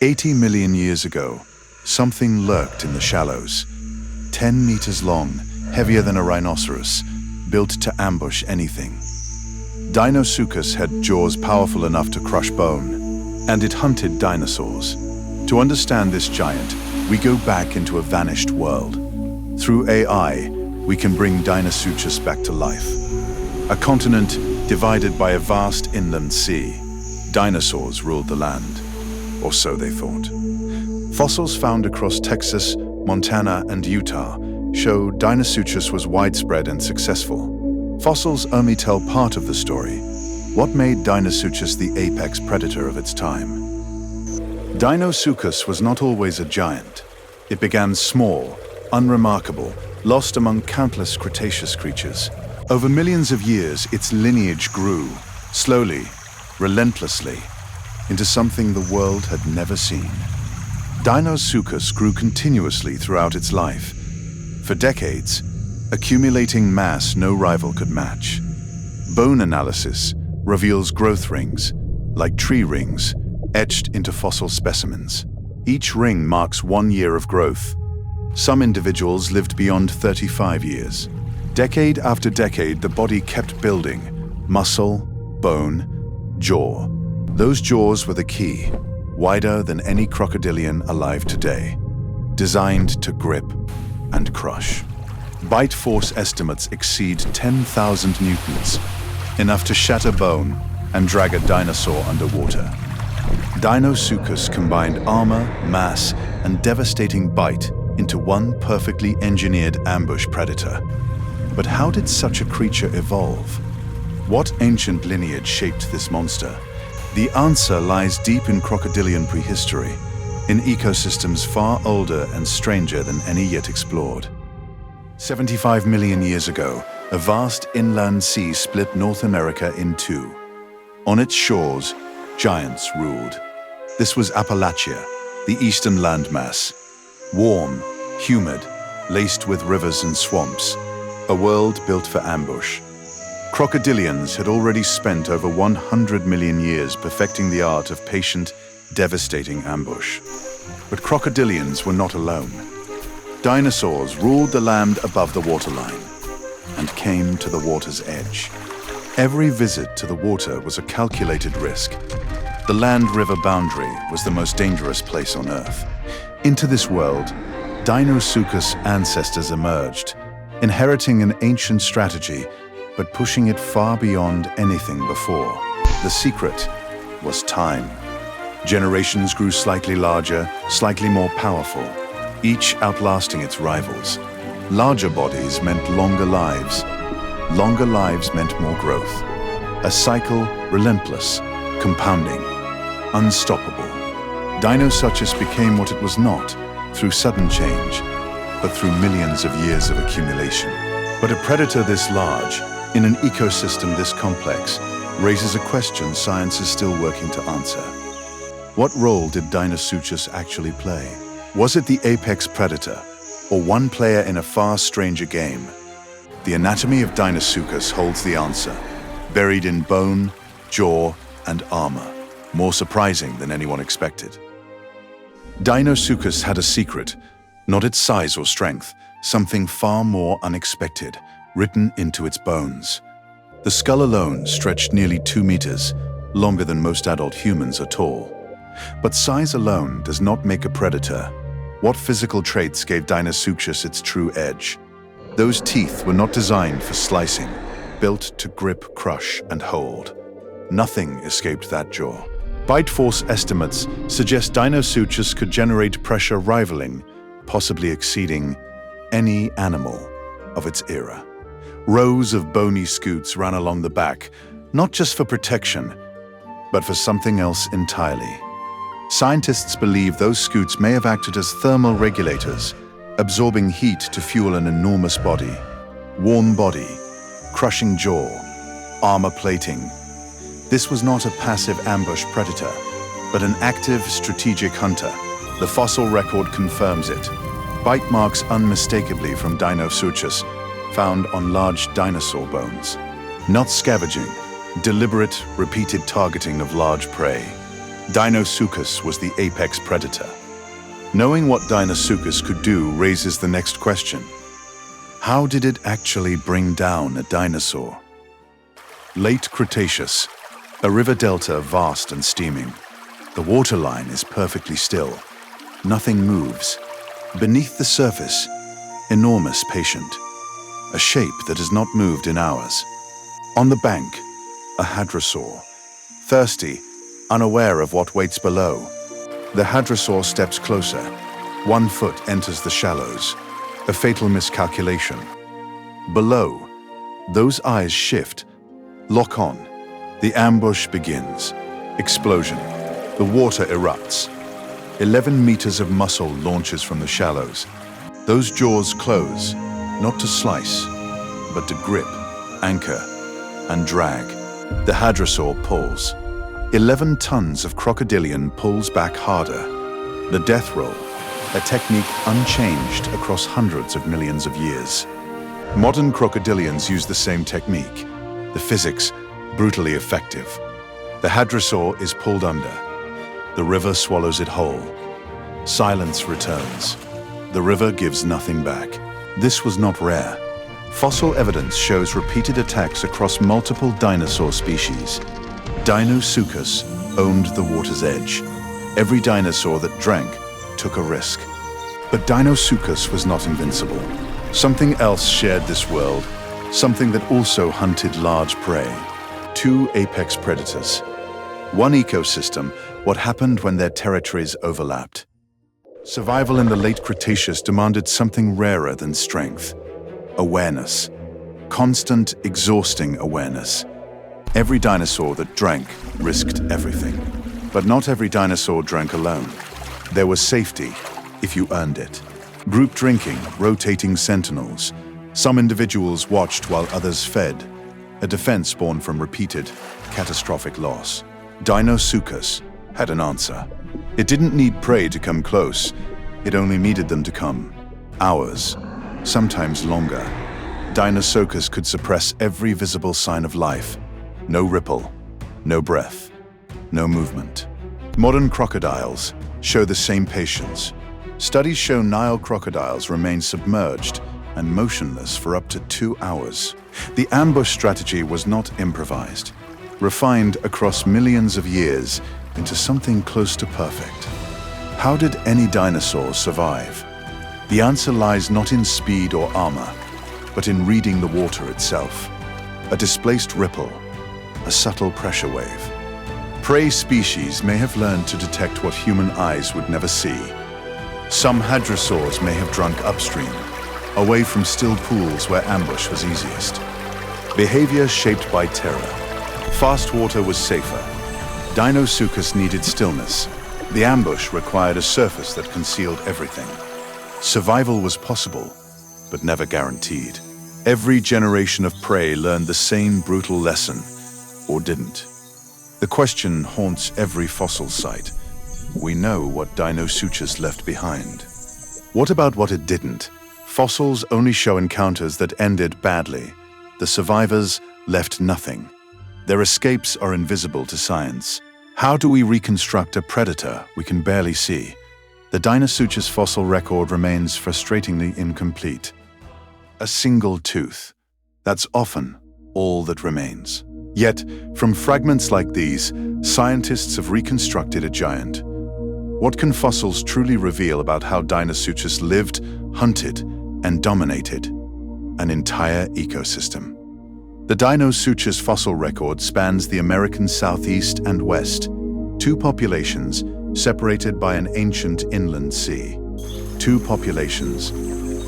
80 million years ago, something lurked in the shallows. 10 meters long, heavier than a rhinoceros, built to ambush anything. Deinosuchus had jaws powerful enough to crush bone, and it hunted dinosaurs. To understand this giant, we go back into a vanished world. Through AI, we can bring Deinosuchus back to life. A continent divided by a vast inland sea. Dinosaurs ruled the land, or so they thought. Fossils found across Texas, Montana, and Utah show Deinosuchus was widespread and successful. Fossils only tell part of the story. What made Deinosuchus the apex predator of its time? Deinosuchus was not always a giant. It began small, unremarkable, lost among countless Cretaceous creatures. Over millions of years, its lineage grew, slowly, relentlessly, into something the world had never seen. Deinosuchus grew continuously throughout its life. For decades, accumulating mass no rival could match. Bone analysis reveals growth rings, like tree rings, etched into fossil specimens. Each ring marks 1 year of growth. Some individuals lived beyond 35 years. Decade after decade, the body kept building. Muscle, bone, jaw. Those jaws were the key, wider than any crocodilian alive today, designed to grip and crush. Bite force estimates exceed 10,000 newtons, enough to shatter bone and drag a dinosaur underwater. Deinosuchus combined armor, mass, and devastating bite into one perfectly engineered ambush predator. But how did such a creature evolve? What ancient lineage shaped this monster? The answer lies deep in crocodilian prehistory, in ecosystems far older and stranger than any yet explored. 75 million years ago, a vast inland sea split North America in two. On its shores, giants ruled. This was Appalachia, the eastern landmass. Warm, humid, laced with rivers and swamps, a world built for ambush. Crocodilians had already spent over 100 million years perfecting the art of patient, devastating ambush. But crocodilians were not alone. Dinosaurs ruled the land above the waterline and came to the water's edge. Every visit to the water was a calculated risk. The land-river boundary was the most dangerous place on Earth. Into this world, Deinosuchus ancestors emerged, inheriting an ancient strategy, but pushing it far beyond anything before. The secret was time. Generations grew slightly larger, slightly more powerful, each outlasting its rivals. Larger bodies meant longer lives. Longer lives meant more growth. A cycle relentless, compounding, unstoppable. Deinosuchus became what it was not through sudden change, but through millions of years of accumulation. But a predator this large, in an ecosystem this complex, raises a question science is still working to answer. What role did Deinosuchus actually play? Was it the apex predator, or one player in a far stranger game? The anatomy of Deinosuchus holds the answer, buried in bone, jaw, and armor, more surprising than anyone expected. Deinosuchus had a secret, not its size or strength, something far more unexpected, written into its bones. The skull alone stretched nearly 2 meters, longer than most adult humans are tall. But size alone does not make a predator. What physical traits gave Deinosuchus its true edge? Those teeth were not designed for slicing, built to grip, crush, and hold. Nothing escaped that jaw. Bite force estimates suggest Deinosuchus could generate pressure rivaling, possibly exceeding, any animal of its era. Rows of bony scutes ran along the back, not just for protection, but for something else entirely. Scientists believe those scutes may have acted as thermal regulators, absorbing heat to fuel an enormous body. Warm body, crushing jaw, armor plating. This was not a passive ambush predator, but an active, strategic hunter. The fossil record confirms it. Bite marks unmistakably from Deinosuchus, found on large dinosaur bones. Not scavenging, deliberate, repeated targeting of large prey. Deinosuchus was the apex predator. Knowing what Deinosuchus could do raises the next question. How did it actually bring down a dinosaur? Late Cretaceous, a river delta vast and steaming. The waterline is perfectly still. Nothing moves. Beneath the surface, enormous patient. A shape that has not moved in hours. On the bank, a hadrosaur. Thirsty, unaware of what waits below. The hadrosaur steps closer. 1 foot enters the shallows. A fatal miscalculation. Below, those eyes shift, lock on. The ambush begins. Explosion. The water erupts. 11 meters of muscle launches from the shallows. Those jaws close, not to slice, but to grip, anchor, and drag. The hadrosaur pulls. 11 tons of crocodilian pulls back harder. The death roll, a technique unchanged across hundreds of millions of years. Modern crocodilians use the same technique. The physics, brutally effective. The hadrosaur is pulled under. The river swallows it whole. Silence returns. The river gives nothing back. This was not rare. Fossil evidence shows repeated attacks across multiple dinosaur species. Deinosuchus owned the water's edge. Every dinosaur that drank took a risk. But Deinosuchus was not invincible. Something else shared this world, something that also hunted large prey. 2 apex predators. 1 ecosystem, what happened when their territories overlapped. Survival in the late Cretaceous demanded something rarer than strength. Awareness. Constant, exhausting awareness. Every dinosaur that drank risked everything. But not every dinosaur drank alone. There was safety, if you earned it. Group drinking, rotating sentinels. Some individuals watched while others fed. A defense born from repeated, catastrophic loss. Deinosuchus had an answer. It didn't need prey to come close. It only needed them to come. Hours, sometimes longer. Deinosuchus could suppress every visible sign of life. No ripple, no breath, no movement. Modern crocodiles show the same patience. Studies show Nile crocodiles remain submerged and motionless for up to 2 hours. The ambush strategy was not improvised, refined across millions of years into something close to perfect. How did any dinosaur survive? The answer lies not in speed or armor, but in reading the water itself. A displaced ripple, a subtle pressure wave. Prey species may have learned to detect what human eyes would never see. Some hadrosaurs may have drunk upstream, away from still pools where ambush was easiest. Behavior shaped by terror. Fast water was safer. Deinosuchus needed stillness. The ambush required a surface that concealed everything. Survival was possible, but never guaranteed. Every generation of prey learned the same brutal lesson, or didn't. The question haunts every fossil site. We know what Deinosuchus left behind. What about what it didn't? Fossils only show encounters that ended badly. The survivors left nothing. Their escapes are invisible to science. How do we reconstruct a predator we can barely see? The Deinosuchus fossil record remains frustratingly incomplete. A single tooth. That's often all that remains. Yet, from fragments like these, scientists have reconstructed a giant. What can fossils truly reveal about how Deinosuchus lived, hunted, and dominated an entire ecosystem? The Deinosuchus fossil record spans the American southeast and west, 2 populations separated by an ancient inland sea. 2 populations,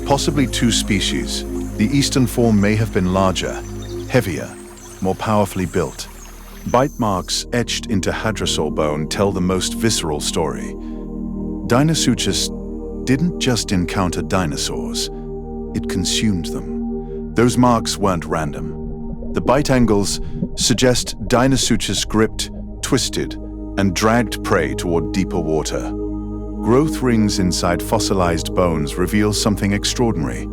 possibly 2 species. The eastern form may have been larger, heavier, more powerfully built. Bite marks etched into hadrosaur bone tell the most visceral story. Deinosuchus didn't just encounter dinosaurs, it consumed them. Those marks weren't random. The bite angles suggest Deinosuchus gripped, twisted, and dragged prey toward deeper water. Growth rings inside fossilized bones reveal something extraordinary.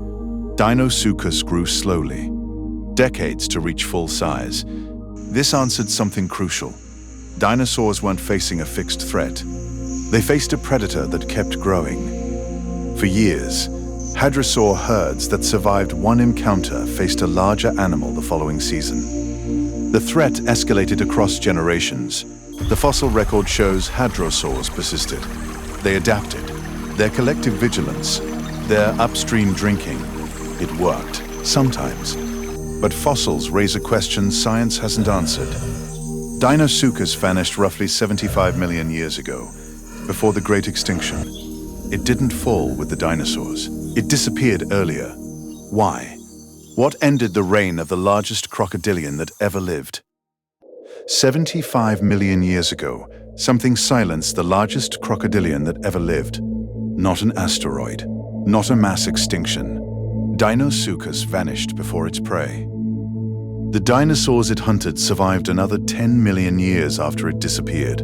Deinosuchus grew slowly, decades to reach full size. This answered something crucial. Dinosaurs weren't facing a fixed threat. They faced a predator that kept growing. For years, hadrosaur herds that survived one encounter faced a larger animal the following season. The threat escalated across generations. The fossil record shows hadrosaurs persisted. They adapted. Their collective vigilance, their upstream drinking, it worked, sometimes. But fossils raise a question science hasn't answered. Deinosuchus vanished roughly 75 million years ago, before the Great Extinction. It didn't fall with the dinosaurs. It disappeared earlier. Why? What ended the reign of the largest crocodilian that ever lived? 75 million years ago, something silenced the largest crocodilian that ever lived. Not an asteroid, not a mass extinction. Deinosuchus vanished before its prey. The dinosaurs it hunted survived another 10 million years after it disappeared.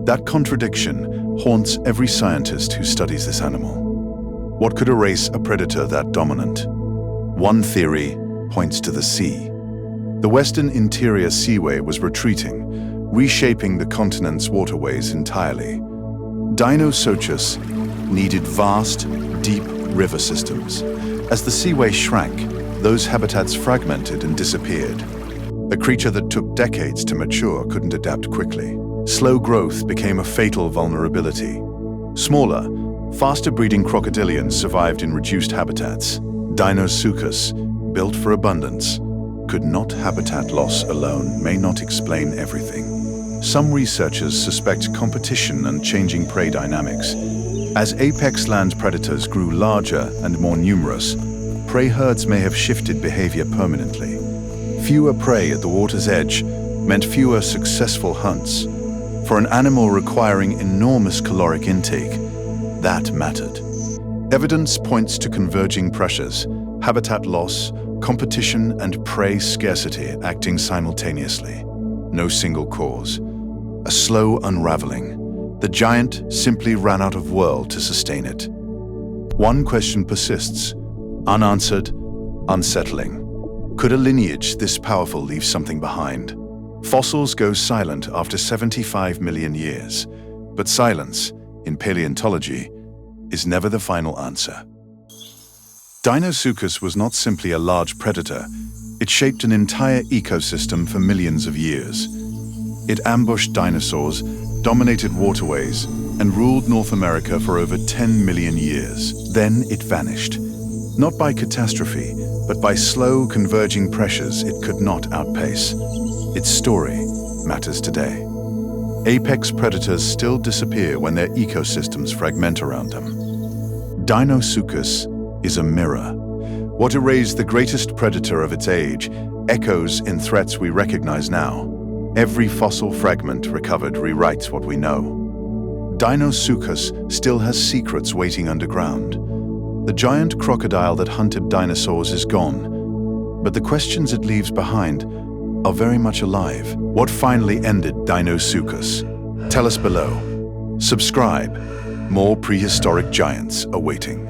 That contradiction haunts every scientist who studies this animal. What could erase a predator that dominant? One theory points to the sea. The western interior seaway was retreating, reshaping the continent's waterways entirely. Deinosuchus needed vast, deep river systems. As the seaway shrank, those habitats fragmented and disappeared. A creature that took decades to mature couldn't adapt quickly. Slow growth became a fatal vulnerability. Smaller, faster-breeding crocodilians survived in reduced habitats. Deinosuchus, built for abundance, could not. Habitat loss alone may not explain everything. Some researchers suspect competition and changing prey dynamics. As apex land predators grew larger and more numerous, prey herds may have shifted behavior permanently. Fewer prey at the water's edge meant fewer successful hunts. For an animal requiring enormous caloric intake, that mattered. Evidence points to converging pressures, habitat loss, competition, and prey scarcity acting simultaneously. No single cause. A slow unraveling. The giant simply ran out of world to sustain it. One question persists, unanswered, unsettling. Could a lineage this powerful leave something behind? Fossils go silent after 75 million years, but silence, in paleontology, is never the final answer. Deinosuchus was not simply a large predator, it shaped an entire ecosystem for millions of years. It ambushed dinosaurs, dominated waterways, and ruled North America for over 10 million years. Then it vanished. Not by catastrophe, but by slow, converging pressures it could not outpace. Its story matters today. Apex predators still disappear when their ecosystems fragment around them. Deinosuchus is a mirror. What erased the greatest predator of its age echoes in threats we recognize now. Every fossil fragment recovered rewrites what we know. Deinosuchus still has secrets waiting underground. The giant crocodile that hunted dinosaurs is gone, but the questions it leaves behind are very much alive. What finally ended Deinosuchus? Tell us below. Subscribe. More prehistoric giants awaiting.